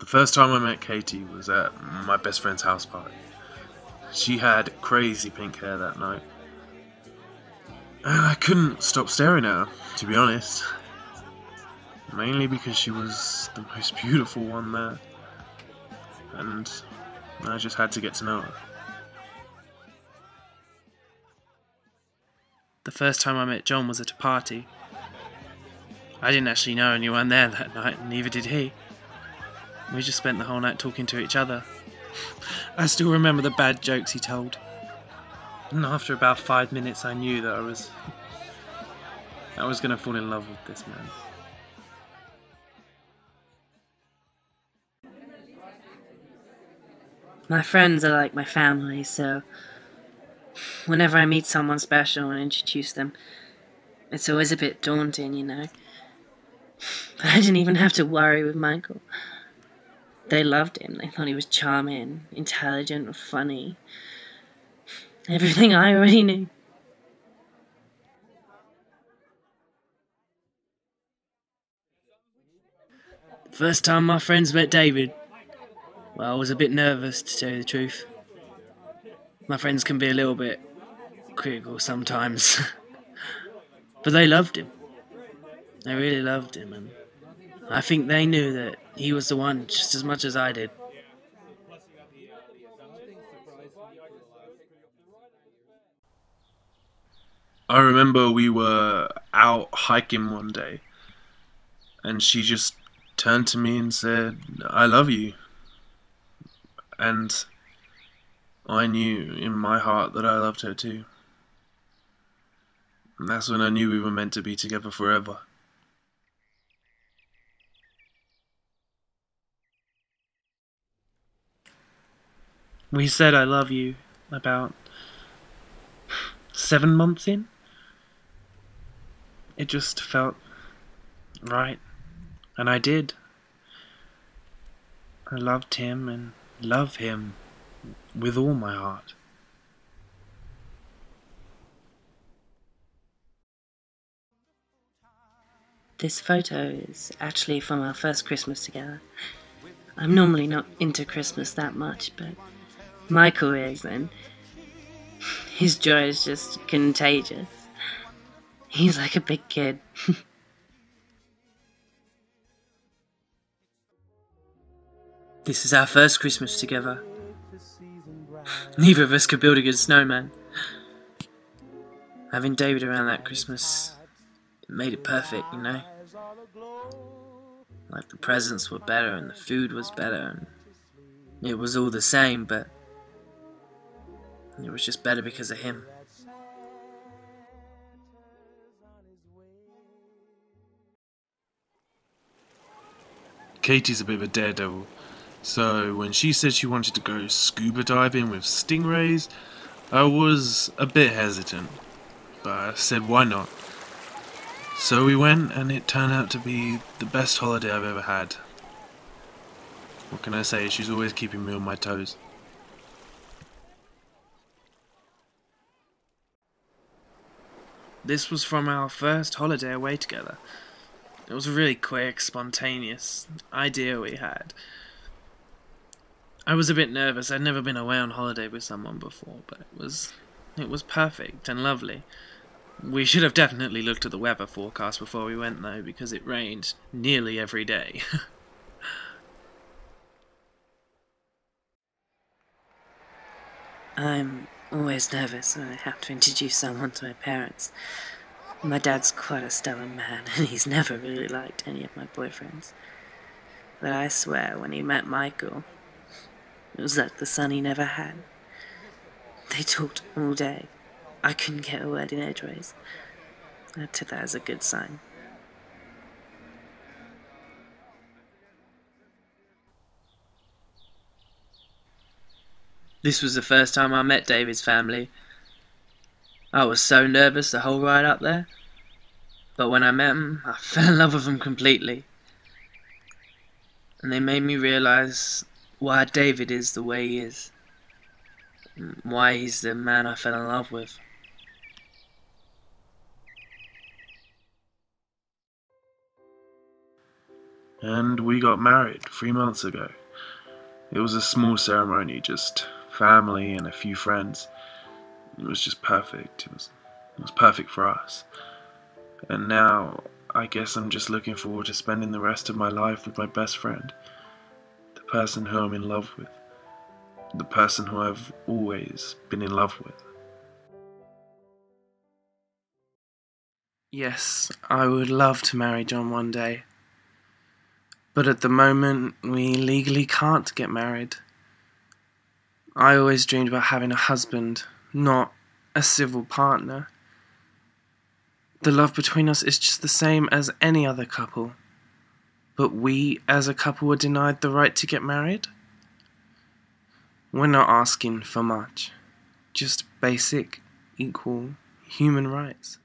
The first time I met Katie was at my best friend's house party. She had crazy pink hair that night. And I couldn't stop staring at her, to be honest. Mainly because she was the most beautiful one there. And I just had to get to know her. The first time I met John was at a party. I didn't actually know anyone there that night, and neither did he. We just spent the whole night talking to each other. I still remember the bad jokes he told. And after about 5 minutes I knew that I was going to fall in love with this man. My friends are like my family, so whenever I meet someone special and introduce them, it's always a bit daunting, you know. But I didn't even have to worry with Michael. They loved him. They thought he was charming, intelligent, funny. Everything I already knew. First time my friends met David, well, I was a bit nervous, to tell you the truth. My friends can be a little bit critical sometimes. But they loved him. They really loved him, and I think they knew that he was the one just as much as I did. I remember we were out hiking one day, and she just turned to me and said, "I love you." And I knew in my heart that I loved her too. And that's when I knew we were meant to be together forever. We said I love you about 7 months in. It just felt right, and I did. I loved him and love him with all my heart. This photo is actually from our first Christmas together. I'm normally not into Christmas that much, but Michael is, and his joy is just contagious. He's like a big kid. This is our first Christmas together. Neither of us could build a good snowman. Having David around that Christmas, it made it perfect, you know? Like the presents were better and the food was better and it was all the same, but it was just better because of him. Katie's a bit of a daredevil, so when she said she wanted to go scuba diving with stingrays, I was a bit hesitant, but I said why not. So we went, and it turned out to be the best holiday I've ever had. What can I say, she's always keeping me on my toes. This was from our first holiday away together. It was a really quick, spontaneous idea we had. I was a bit nervous. I'd never been away on holiday with someone before, but it was perfect and lovely. We should have definitely looked at the weather forecast before we went, though, because it rained nearly every day. I'm always nervous when I have to introduce someone to my parents. My dad's quite a stubborn man, and he's never really liked any of my boyfriends. But I swear, when he met Michael, it was like the son he never had. They talked all day. I couldn't get a word in edgeways. I took that as a good sign. This was the first time I met David's family. I was so nervous the whole ride up there. But when I met them, I fell in love with them completely. And they made me realise why David is the way he is. And why he's the man I fell in love with. and we got married 3 months ago. It was a small ceremony, just family and a few friends. It was just perfect. It was perfect for us. And now, I guess I'm just looking forward to spending the rest of my life with my best friend. The person who I'm in love with. The person who I've always been in love with. Yes, I would love to marry John one day. But at the moment, we legally can't get married. I always dreamed about having a husband, not a civil partner. The love between us is just the same as any other couple. But we, as a couple, were denied the right to get married? We're not asking for much. Just basic, equal human rights.